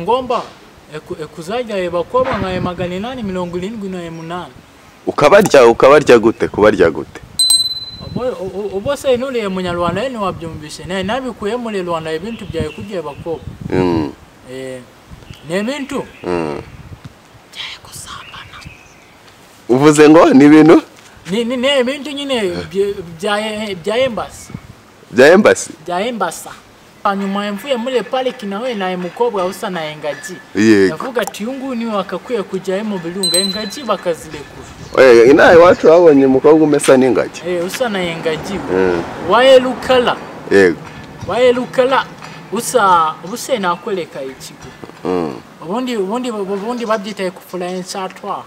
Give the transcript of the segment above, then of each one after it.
ngomba ekuzajya ebakobwa nka 878 ukabarya gute kubarya gute ubose inule munyarwanda ni wabyumvise nabikuye muri Rwanda ibintu byaye kujya bakobwa n'ibintu kusambana uvuze ngo ni ibintu ni ibintu nyine bya embassy hanyuma mvuye muri park nawe naye mukobwa usa na engaji navuga ati yungu ni wakakwiye kujya mu birunga engaji bakazirekura inaye wacu babonye mukobwa umesa n'ingagi usa na engaji wayelukala yego wayelukala usa ubuse nakoleka ikigo ubundi babyitaye kufura inchatwa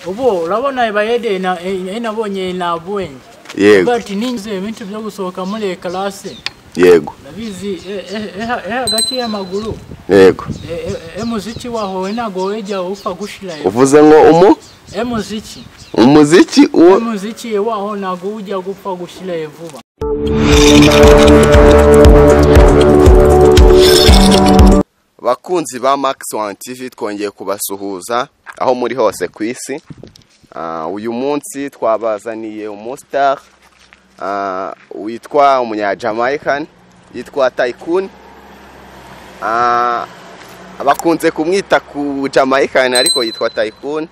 ubu urabona bayede nabonye nabwenye yego bati ninze ibintu byo gusohoka muri classe yego nabizi hagati y'amaguru yego muziki waho nago wejya ufa gushira uvuze ngo umuziki waho nago ujya gupfa gushira vuba. Bakunzi ba Max One TV twongeye kubasuhuza aho muri hose ku isi. Uyu munsi twabazaniye umustar witwa umunya-Jamaican yitwa Tycoon. Abakunze kumwita ku Jamaican ariko yitwa Tycoon.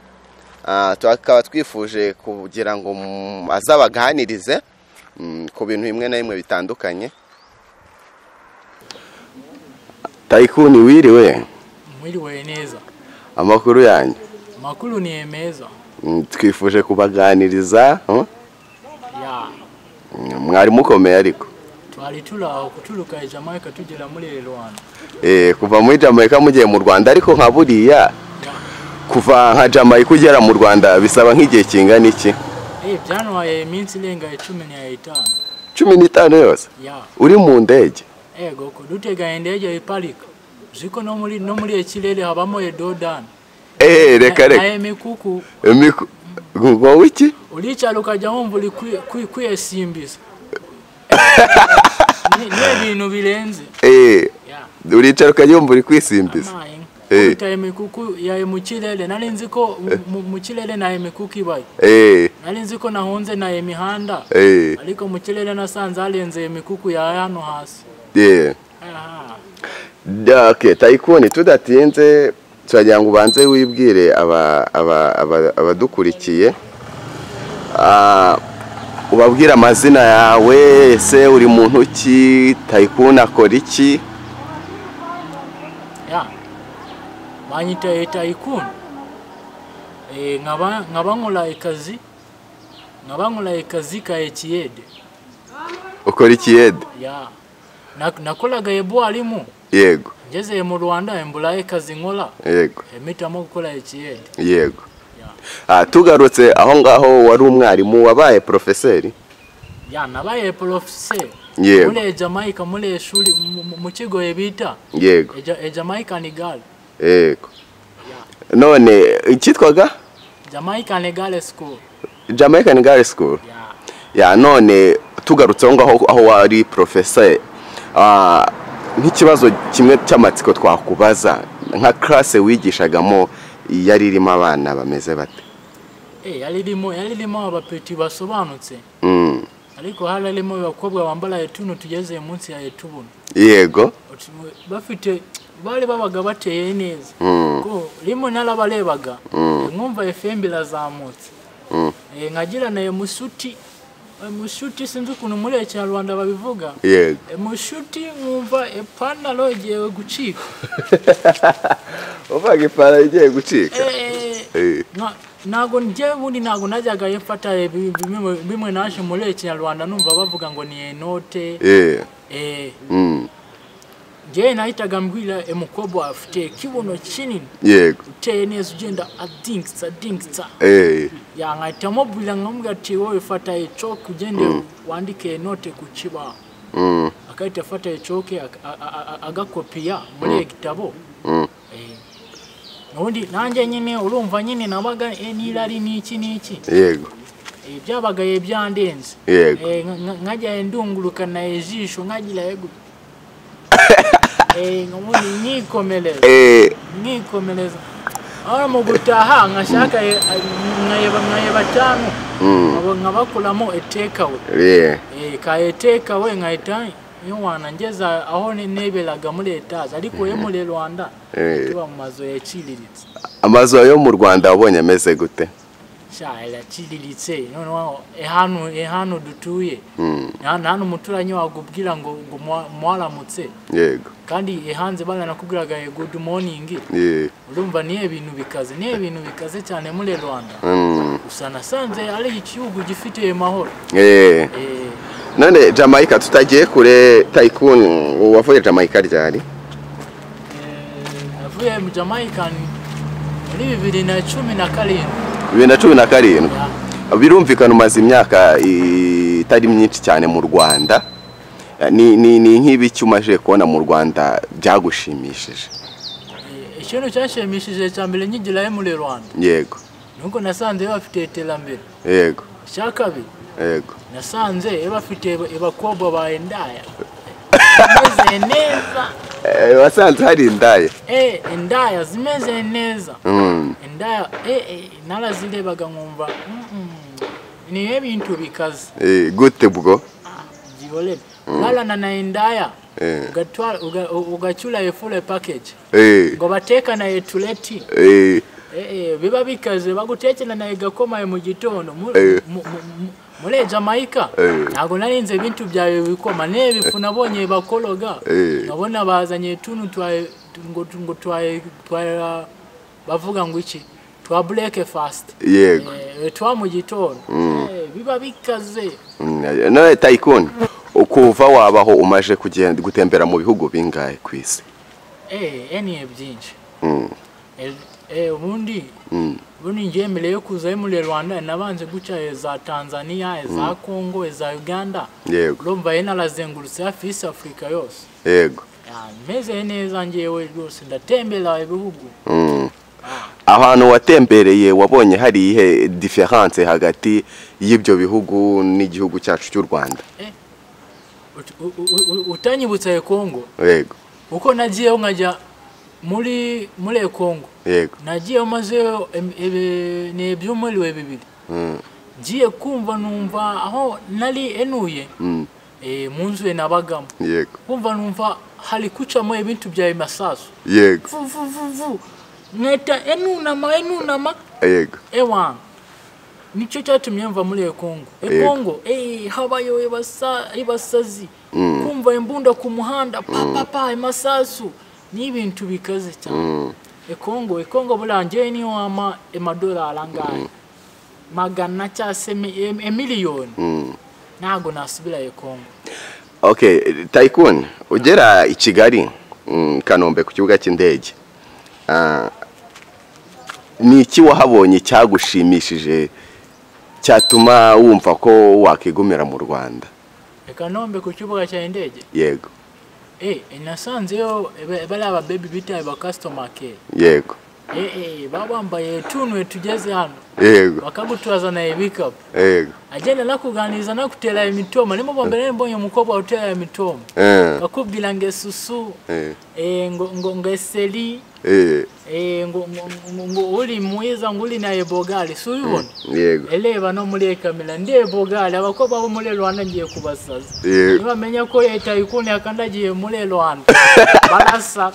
Twakaba twifuje kugira ngo azabaganirize ku bintu bimwe na bimwe bitandukanye. Tycoon wiriwe neza. Amakuru yanyu? Amakuru ni meza. Twifuje kubaganiriza mwari mukomeye ariko twari kutuluka Jamaica tugera muri Rwanda. Kuva muri Jamaica mugiye mu Rwanda ariko nka buriya kuva nka Jamaica kugera mu Rwanda bisaba nk'igihe kingana iki? Byantwaye iminsi irenga 15. 15 yose? Uri mu ndege? Ego kudutega indege iparika. Ziko no muri ekirere habamo Dodan. Reka emikuku ngo wiki ulicaluka jambo kwiyesimbisa ni ibintu birenze ulicaluka jambo uri kwisimbiza uta emikuku ya mukirere narinzi ko mukirere na emikuku ibaye narinzi ko nahonze na emihanda ariko mukirere nasanze alenze emikuku ya hano hasi okay Tycoon tudatinze turagira ngo ubanze wibwire abadukurikiye ubabwire amazina yawe ese uri muntu ki Tycoon akora iki banyita Tycoon nkaba nkora ikazi ka ekiyede ukora ikiyede nakolaga ebwalimu yego ngeze mu Rwanda embulaye kazi nkora yego emitamo gukora ekiyede yego tugarutse aho ngaho wari umwarimu wabaye professeur nabaye professeur muri Jamaica muri shuri mu kigo ebita yego Jamaican Girl yego none ikitwaga Jamaican Girl School none tugarutse aho ngaho aho wari professeur nk'ikibazo kimwe cy'amatsiko twakubaza nka classe wigishagamo yari irimo abana bameze bate yaririmo abapeti basobanutse ariko harimo abakobwa bambara etuno tugeze munsi ya etubuna yego bafite bari babaga bateye neza ko rimo narabarebaga nkumva FM birazamutse nkagira naye mushuti sinzi ukuntu muri Rwanda babivuga mushuti nkumva ipantaro igiye gucika uvuga ipantaro igiye gucika nago bundi nago najyaga yefata bimwe naje muri Rwanda numva bavuga ngo ni enote je nahitaga mbwira umukobwa afite kibuno kinini yego uteye neza ugenda adingsa nkahitamo bwira nkamubwira ati wowe fata icoke ugende wandike note ku kibaho akahita afata icoke agakopiya muri igitabo nubundi nanjye nyine urumva nyine nabaga nirari n'iki yego byabagaye byandenze nkajya ndunguluka na ejisho nkagira yego ngomuni nikomeleza aho mu gutaha nkashaka nkayeba tano ngabakulamo etekawe ka etekawe nkahita ywana ngeza aho nebelaga muri etaje ariko ye muri Rwanda tuba mu mazo yaciriritse. Amazo yo mu Rwanda wabonye ameze gute? Shala ciriritse no ehano dutuye hano muturanyi wagubwira ngo mwaramutse yego kandi ehanze bana nakubwiraga good morning urumva niye ibintu bikaze cyane muri Rwanda usana sanze ari ikihugu gifite mahoro. None Jamaica tutagiye kure Tycoon wavuye Jamaica ryari? Avuye mu Jamaica muri 2017. 2017 birumvikana umaze imyaka itari myinshi cyane mu Rwanda ni nk'ibiki umaje kubona mu Rwanda byagushimishije? Ikintu cyashimishije cyambere nyigira muri Rwanda yego nuko nasanze bafite iterambere yego cyakabi yego nasanze bafite abakobwa baendaya zimeze neza wasanze hari indaya indaya zimeze neza indaya narazirebaga nkumva ni ibintu bikaze gute bwo jibole nalana na indaya ugachula full package ngo bateka na etuleti biba bikaze bagutekena na igakoma mu gitondo muri Jamaica ntago narinze ibintu byawe bikoma nebifu nabonye bakologa nabona bazanye tunu twaye bavuga ngo iki twa breakfast yego twa mu gitondo biba bikaze. None Tycoon ukuva wabaho umaje kugenda gutembera mu bihugu bingahe kwisi? Eni byinshi ubundi ngemele yo kuza muri Rwanda nabanje guca za Tanzania za Congo za Uganda yego urumva narazengurutse hafi East Africa yose yego meze neza ngewe rwose ndatembera ibihugu. Ahantu watembereye wabonye hari ihe difference hagati y'ibyo bihugu n'igihugu cyacu cy'u Rwanda? Utanyibutsa Congo yego uko nagiye nkajya muri Congo yego nagiye maze nebyo muri we bibiri ngiye kumva numva aho nari enuye munzu nabagamo yego kumva numva hari kucamo ibintu bya masasu yego neta enunama yego ewa nicyo cyatumye mva muri Congo Congo habayo ibasazi kumva imbunda ku muhanda papa masasu ni ibintu bikaze cyane. Congo bulanje ni wama $100 angahe magana cyase miliyoni nago nasubira Congo. Okay Tycoon ugera i Kigali Kanombe ku kibuga cy'indege ni iki wahabonye cyagushimishije cyatuma wumva ko wakigumira mu Rwanda? Kanombe ku kibuga cy'indege yego nasanze yo bala aba baby bita ba customer care yego babambaye tunwe tugeze hano yego bakagutwaza na ibikapu yego agenda nakuganiza nakutera imitoma nimo bombere mbonye umukobwa utera imitoma akubwira ngesusu ngo eseli ngo uri muiza nguli na ebogale suyibona yego eleba no muri kamera ndi ebogale abakobwa bo muri Rwanda ngiye kubasaza bamenya ko Tycoon yakandagiye muri Rwanda barasa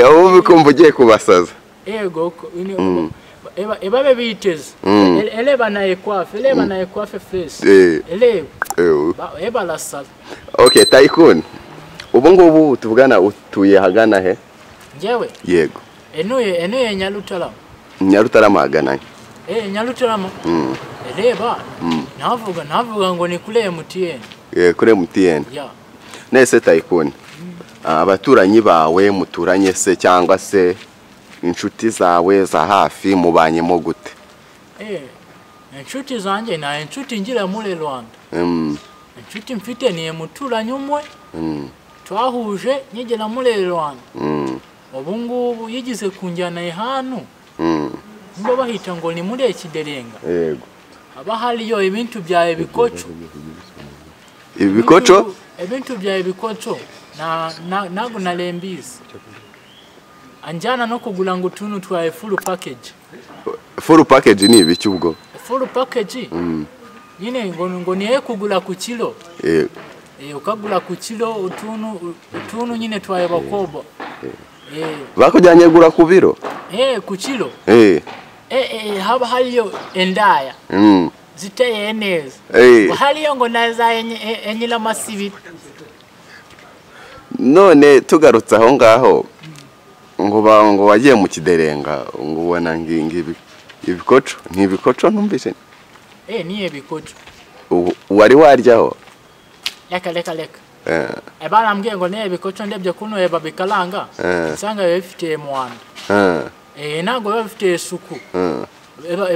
abo bikumva ugiye kubasaza yego ebabe biteze eleba na ekwafe face eleba la sala. Okay Tycoon ubu ngubu tuvugana utuye hagana he? Njewe yego enuye Nyarutarama hagana Nyarutarama eleba navuga ngo ni kule MTN kure MTN nese Tycoon abaturanyi bawe muturanye se cyangwa se inshuti zawe za hafi mubanyemo gute? Inshuti zanjye na inshuti ngira muri Rwanda inshuti mfite ni muturanyi umwe twahuje nyigera muri Rwanda ubu ngubu yigize kunjyana hano ngo bahita ngo ni muri Kiderenga yego aba haliyo ibintu bya ebikocho ibintu bya ebikocho nago nalembizi anjana no kugula ngo tunu twa full package ni ibiki ubwo full package nyine ngo niye kugula ku kilo ukagula ku kilo utunu nyine twa bakobo bakujyanye gura ku biro ku kilo haba haliyo endaya ziteye neza haliyo ngo naza enyila masibi none tugarutse aho ngaho ngo wagiye mu kiderenga ngo ubona ngibi ibikoco ntibikoco ntumvise ni ibikoco wari waryaho leka barambwiye ngo ne ibikoco ndebye kuno babikalanga nsanga bifite mwanda ntabwo bafite isuku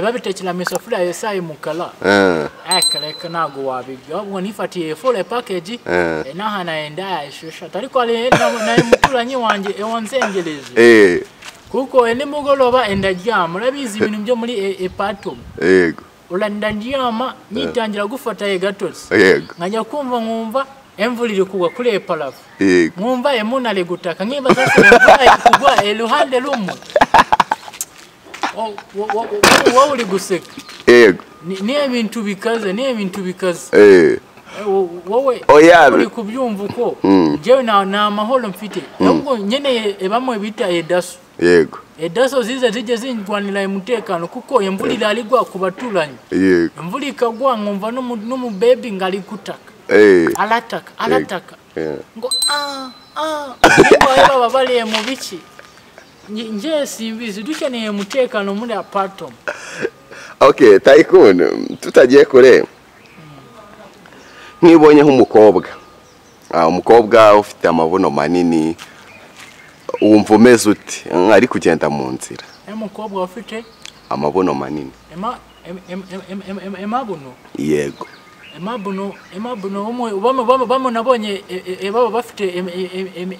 babitekera mu isafuriya yesaye mukala leka ntabwo wabirya ahubwo nifatiye full package n'aha naenda ishusho ariko naye muturanyi wanjye ewanzengereje kuko nimugoroba endaryama urabizi ibintu byo muri epatom yego urandaryama nyitangira gufata gatotsi nkajya kumva nkumva emvula iri kugwa kuri eparafu nkumva emunare gutaka nkiba sasa emvula kugwa iruhande rumwe wowe uri guseka ni ibintu bikaze wowe uri kubyumva uko jewe na amahoro mfite ahubwo nyeneye bamwe bita edaso zije zingwanira umutekano kuko emvula irarigwa ku baturanyi emvula ikagwa nkumva n'umubebi ngari gutaka alataka ngo baba bariye mu biki nje simbizi dukeneye umutekano muri apartment. Okay, Tycoon, tutagiye kure. Nkibonye nk'umukobwa. Umukobwa ufite amabuno manini. Wumva umeze uti ari kugenda mu nzira. Umukobwa ufite amabuno manini. Emabuno? Yego. Emabuno bamwe nabonye baba bafite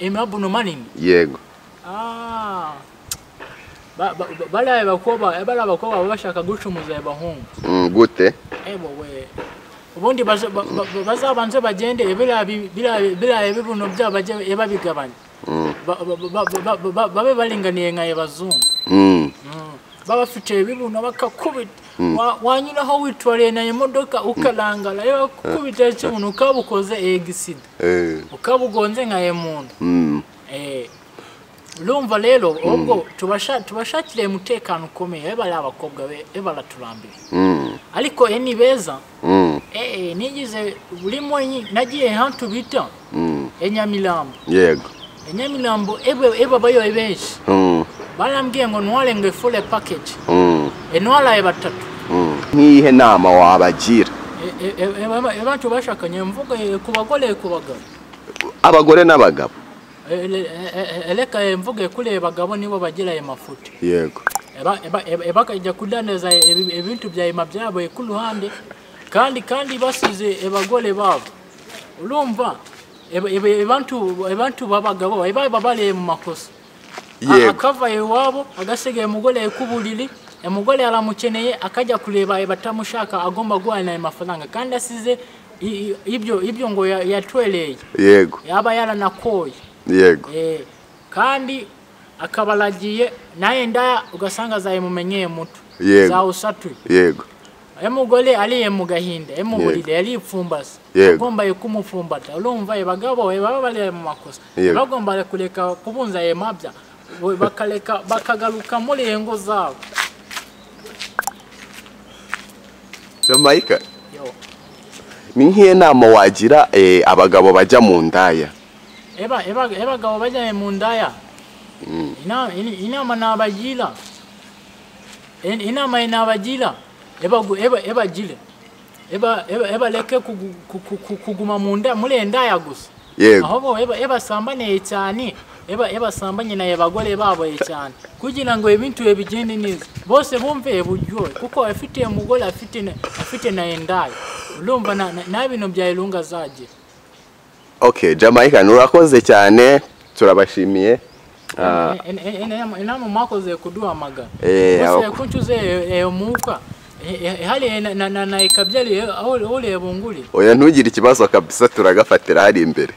emabuno manini. Yego. Bala abakobwa bashaka gucumuza abahungu. Gute? We. Ubundi bazabanze bagende bila ibibuno byabaje ebabigabanya. Babe balinganiye nka abazungu. Baba fite ibibuno bakakubita. Wanyura ho witwariye na imodoka ukalangala yo kubita cyumuntu ukabukoze exit. Ukabugonze nka emuntu. Lumva lelo ubwo tubashakire umutekano ukomeye bali abakobwa ebala turambire. Ariko eni beza nigize bulimo nagiye hantu bita Enyamilambo. Yego. Enyamilambo bayo ebenshi. Barambwiye ngo ntware ngo full package. Entwara batatu. Nkihe nama wabagira? Abantu bashakanye mvuga ku bagore ku bagabo. Abagore n'abagabo. Eleka mvuge kule bagabo nibo bagira amafuti. Yego. Bakajya kudaneza ibintu bya byabo kuluhande kandi basize abagore babo. Urumva abantu babagabo babale mu makosa. Akava iwabo agasege umugore kubulili umugore aramukeneye akajya kureba batamushaka agomba guhana amafaranga kandi asize ibyo ngo yatweleye. Yego. Yaba yaranakoye. Yego. Kandi akabalagiye naye ndaya ugasanga zayimumenyeye muto. Za usatu. Yego. Umugore aliye mu gahinda emubulile yali ipfumbase agomba yekumufumbata urumva bagabo baba bali mu makosa bagomba kuleka kubunza yemabya bakaleka bakagaruka muri engo zabo. Jamaica ni nkiye nama wagira abagabo bajya mu ndaya? Abagabo bajya mu ndaya inama nabagira inama inabagira ebagile leke kuguma mu nda muri ndaya gusa. Yego. Aho ebasambane cyane ebasambanye na abagore babo cyane kugira ngo ibintu bigende neza bose bumve buryo kuko afite umugore afite na ndaya urumva na bino bya irunga zaje. Okay, Jamaica nurakoze cyane turabashimiye. Inama mwakoze kuduhamaga bose kuncuze umuka hali na ikabyali ole bunguli oya ntugire ikibazo kabisa turagafatira hari imbere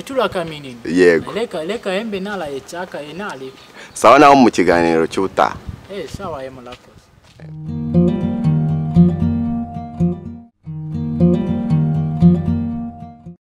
turakamini yego leka embe nala echaka enali sawa naho mu kiganiro cy'ubutaha sawa murakoze